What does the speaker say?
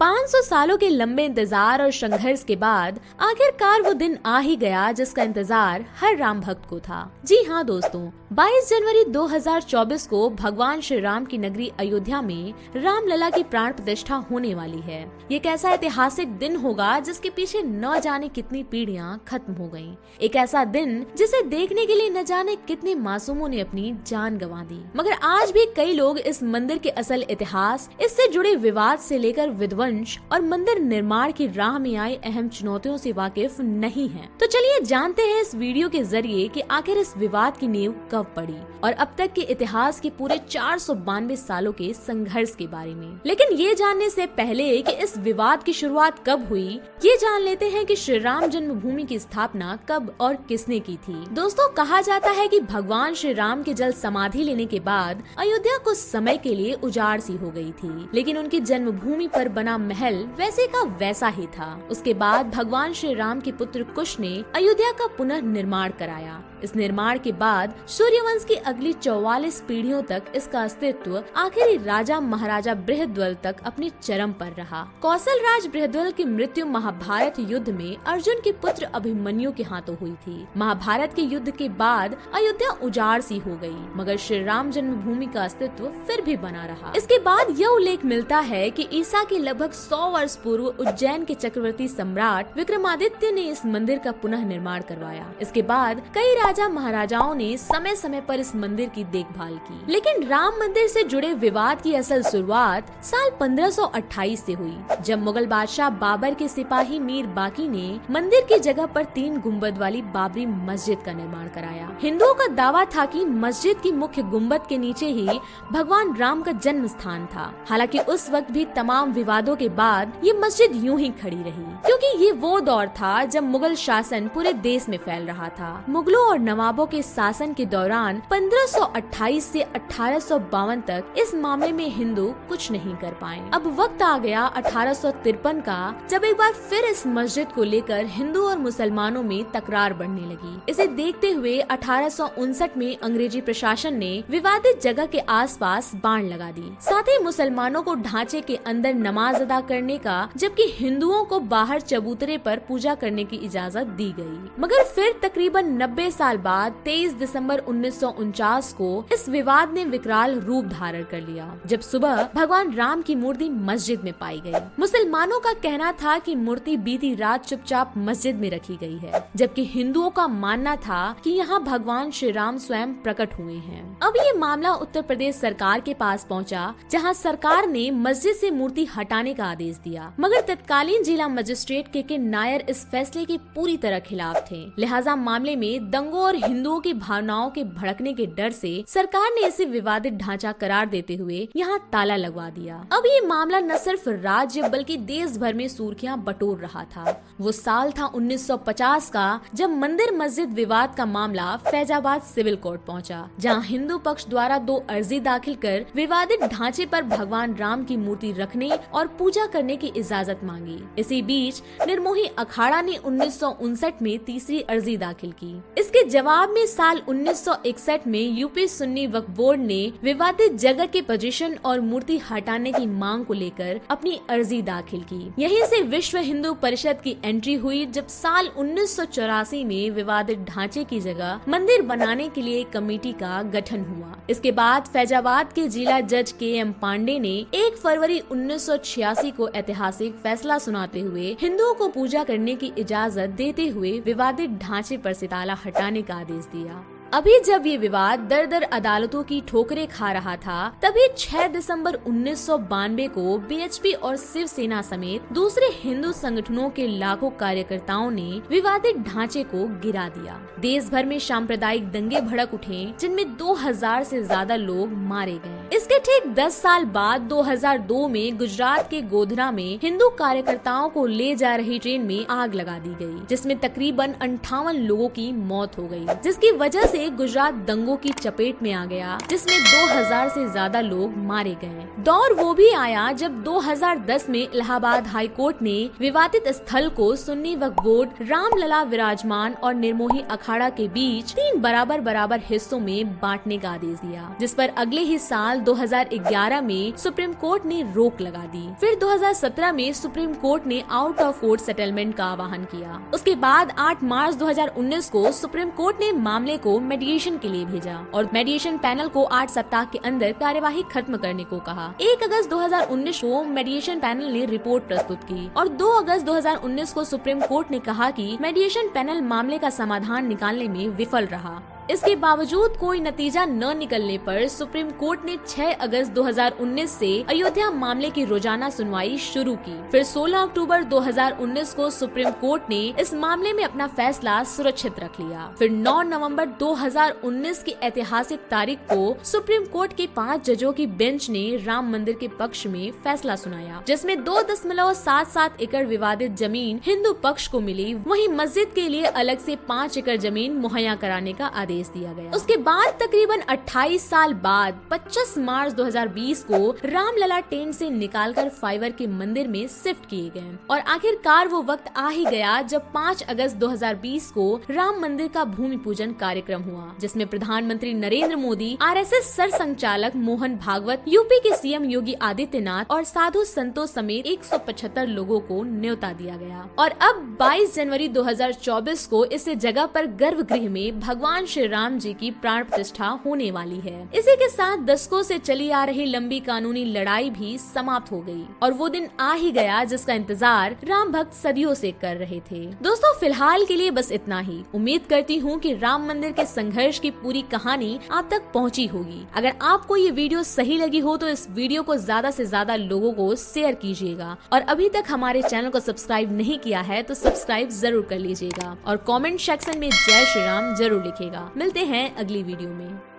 500 सालों के लंबे इंतजार और संघर्ष के बाद आखिरकार वो दिन आ ही गया जिसका इंतजार हर राम भक्त को था। जी हाँ दोस्तों, 22 जनवरी 2024 को भगवान श्री राम की नगरी अयोध्या में रामलला की प्राण प्रतिष्ठा होने वाली है। ये एक ऐसा ऐतिहासिक दिन होगा जिसके पीछे न जाने कितनी पीढ़ियां खत्म हो गयीं। एक ऐसा दिन जिसे देखने के लिए न जाने कितने मासूमों ने अपनी जान गंवा दी। मगर आज भी कई लोग इस मंदिर के असल इतिहास, इससे जुड़े विवाद से लेकर विध्वंस और मंदिर निर्माण की राह में आई अहम चुनौतियों से वाकिफ नहीं हैं। तो चलिए जानते हैं इस वीडियो के जरिए कि आखिर इस विवाद की नींव कब पड़ी और अब तक के इतिहास के पूरे 492 सालों के संघर्ष के बारे में। लेकिन ये जानने से पहले कि इस विवाद की शुरुआत कब हुई, ये जान लेते हैं कि श्री राम जन्मभूमि की स्थापना कब और किसने की थी। दोस्तों, कहा जाता है कि भगवान श्री राम के जल समाधि लेने के बाद अयोध्या कुछ समय के लिए उजाड़ सी हो गई थी, लेकिन उनकी जन्मभूमि पर बना महल वैसे का वैसा ही था। उसके बाद भगवान श्री राम के पुत्र कुश ने अयोध्या का पुनर्निर्माण कराया। इस निर्माण के बाद सूर्यवंश की अगली 44 पीढ़ियों तक इसका अस्तित्व आखिरी राजा महाराजा बृहद्रथ तक अपने चरम पर रहा। कौशल राज बृहद्रथ की मृत्यु महाभारत युद्ध में अर्जुन के पुत्र अभिमन्यु के हाथों हुई थी। महाभारत के युद्ध के बाद अयोध्या उजाड़ सी हो गई, मगर श्री राम जन्मभूमि का अस्तित्व फिर भी बना रहा। इसके बाद यह उल्लेख मिलता है कि ईसा के लगभग 100 वर्ष पूर्व उज्जैन के चक्रवर्ती सम्राट विक्रमादित्य ने इस मंदिर का पुनः निर्माण करवाया। इसके बाद कई राजा महाराजाओं ने समय समय पर इस मंदिर की देखभाल की। लेकिन राम मंदिर से जुड़े विवाद की असल शुरुआत साल 1528 से हुई, जब मुगल बादशाह बाबर के सिपाही मीर बाकी ने मंदिर की जगह पर 3 गुंबद वाली बाबरी मस्जिद का निर्माण कराया। हिंदुओं का दावा था कि मस्जिद की मुख्य गुंबद के नीचे ही भगवान राम का जन्म स्थान था। हालांकि उस वक्त भी तमाम विवादों के बाद ये मस्जिद यूं ही खड़ी रही, क्योंकि ये वो दौर था जब मुगल शासन पूरे देश में फैल रहा था। मुगलों और नवाबों के शासन के दौरान 1528 से 1852 तक इस मामले में हिंदू कुछ नहीं कर पाए। अब वक्त आ गया 1853 का, जब एक बार फिर इस मस्जिद को लेकर हिंदू और मुसलमानों में तकरार बढ़ने लगी। इसे देखते हुए 1859 में अंग्रेजी प्रशासन ने विवादित जगह के आसपास बाड़ लगा दी। साथ ही मुसलमानों को ढांचे के अंदर नमाज अदा करने का, जबकि हिंदुओं को बाहर चबूतरे पर पूजा करने की इजाजत दी गई। मगर फिर तकरीबन 90 साल बाद 23 दिसंबर 1949 को इस विवाद ने विकराल रूप धारण कर लिया, जब सुबह भगवान राम की मूर्ति मस्जिद में पाई गई। मुसलमानों का कहना था कि मूर्ति बीती रात चुपचाप मस्जिद में रखी गई है, जबकि हिंदुओं का मानना था कि यहाँ भगवान श्री राम स्वयं प्रकट हुए हैं। अब ये मामला उत्तर प्रदेश सरकार के पास पहुँचा, जहाँ सरकार ने मस्जिद से मूर्ति हटाने का आदेश दिया। मगर तत्कालीन जिला मजिस्ट्रेट के नायर इस फैसले के पूरी तरह खिलाफ थे। लिहाजा मामले में दंगों और हिंदुओं की भावनाओं के भड़कने के डर से सरकार ने इसे विवादित ढांचा करार देते हुए यहाँ ताला लगवा दिया। अब ये मामला न सिर्फ राज्य बल्कि देश भर में सुर्खियां बटोर रहा था। वो साल था 1950 का, जब मंदिर मस्जिद विवाद का मामला फैजाबाद सिविल कोर्ट पहुँचा, जहाँ हिंदू पक्ष द्वारा 2 अर्जी दाखिल कर विवादित ढांचे पर भगवान राम की मूर्ति रखने और पूजा करने की इजाजत मांगी। इसी बीच निर्मोही अखाड़ा ने 1959 में तीसरी अर्जी दाखिल की। इसके जवाब में साल 1961 में यूपी सुन्नी वक्फ बोर्ड ने विवादित जगह के पोजीशन और मूर्ति हटाने की मांग को लेकर अपनी अर्जी दाखिल की। यहीं से विश्व हिंदू परिषद की एंट्री हुई, जब साल 1984 में विवादित ढांचे की जगह मंदिर बनाने के लिए कमेटी का गठन हुआ। इसके बाद फैजाबाद के जिला जज KM पांडे ने 1 फरवरी 1986 को ऐतिहासिक फैसला सुनाते हुए हिंदुओं को पूजा करने की इजाजत देते हुए विवादित ढांचे पर से ताला हटाने का आदेश दिया। अभी जब ये विवाद दर दर अदालतों की ठोकरें खा रहा था, तभी 6 दिसंबर 1992 को BHP और शिवसेना समेत दूसरे हिंदू संगठनों के लाखों कार्यकर्ताओं ने विवादित ढांचे को गिरा दिया। देश भर में सांप्रदायिक दंगे भड़क उठे, जिनमें 2000 से ज्यादा लोग मारे गए। इसके ठीक 10 साल बाद 2002 में गुजरात के गोधरा में हिंदू कार्यकर्ताओं को ले जा रही ट्रेन में आग लगा दी गई, जिसमें तकरीबन 58 लोगों की मौत हो गई, जिसकी वजह से से गुजरात दंगों की चपेट में आ गया, जिसमें 2000 से ज्यादा लोग मारे गए। दौर वो भी आया जब 2010 में इलाहाबाद हाई कोर्ट ने विवादित स्थल को सुन्नी वक्फ बोर्ड, रामलला विराजमान और निर्मोही अखाड़ा के बीच 3 बराबर हिस्सों में बांटने का आदेश दिया, जिस पर अगले ही साल 2011 में सुप्रीम कोर्ट ने रोक लगा दी। फिर 2017 में सुप्रीम कोर्ट ने आउट ऑफ कोर्ट सेटलमेंट का आह्वान किया। उसके बाद 8 मार्च 2019 को सुप्रीम कोर्ट ने मामले को मेडिएशन के लिए भेजा और मेडिएशन पैनल को 8 सप्ताह के अंदर कार्यवाही खत्म करने को कहा। 1 अगस्त 2019 को मेडिएशन पैनल ने रिपोर्ट प्रस्तुत की और 2 अगस्त 2019 को सुप्रीम कोर्ट ने कहा कि मेडिएशन पैनल मामले का समाधान निकालने में विफल रहा। इसके बावजूद कोई नतीजा न निकलने पर सुप्रीम कोर्ट ने 6 अगस्त 2019 से अयोध्या मामले की रोजाना सुनवाई शुरू की। फिर 16 अक्टूबर 2019 को सुप्रीम कोर्ट ने इस मामले में अपना फैसला सुरक्षित रख लिया। फिर 9 नवंबर 2019 की ऐतिहासिक तारीख को सुप्रीम कोर्ट के 5 जजों की बेंच ने राम मंदिर के पक्ष में फैसला सुनाया, जिसमें 2.77 एकड़ विवादित जमीन हिंदू पक्ष को मिली। वहीं मस्जिद के लिए अलग से 5 एकड़ जमीन मुहैया कराने का आदेश दिया गया। उसके बाद तकरीबन 28 साल बाद 25 मार्च 2020 को रामलला टेंट से निकालकर फाइबर के मंदिर में शिफ्ट किए गए और आखिरकार वो वक्त आ ही गया जब 5 अगस्त 2020 को राम मंदिर का भूमि पूजन कार्यक्रम हुआ, जिसमें प्रधानमंत्री नरेंद्र मोदी, RSS सर संचालक मोहन भागवत, यूपी के CM योगी आदित्यनाथ और साधु संतों समेत 175 लोगों को न्योता दिया गया। और अब 22 जनवरी 2024 को इस जगह पर गर्भगृह में भगवान श्री राम जी की प्राण प्रतिष्ठा होने वाली है। इसी के साथ दशकों से चली आ रही लंबी कानूनी लड़ाई भी समाप्त हो गई और वो दिन आ ही गया जिसका इंतजार राम भक्त सदियों से कर रहे थे। दोस्तों, फिलहाल के लिए बस इतना ही। उम्मीद करती हूँ कि राम मंदिर के संघर्ष की पूरी कहानी आप तक पहुँची होगी। अगर आपको ये वीडियो सही लगी हो तो इस वीडियो को ज्यादा से ज्यादा लोगों को शेयर कीजिएगा और अभी तक हमारे चैनल को सब्सक्राइब नहीं किया है तो सब्सक्राइब जरूर कर लीजिएगा और कमेंट सेक्शन में जय श्री राम जरूर लिखेगा। मिलते हैं अगली वीडियो में।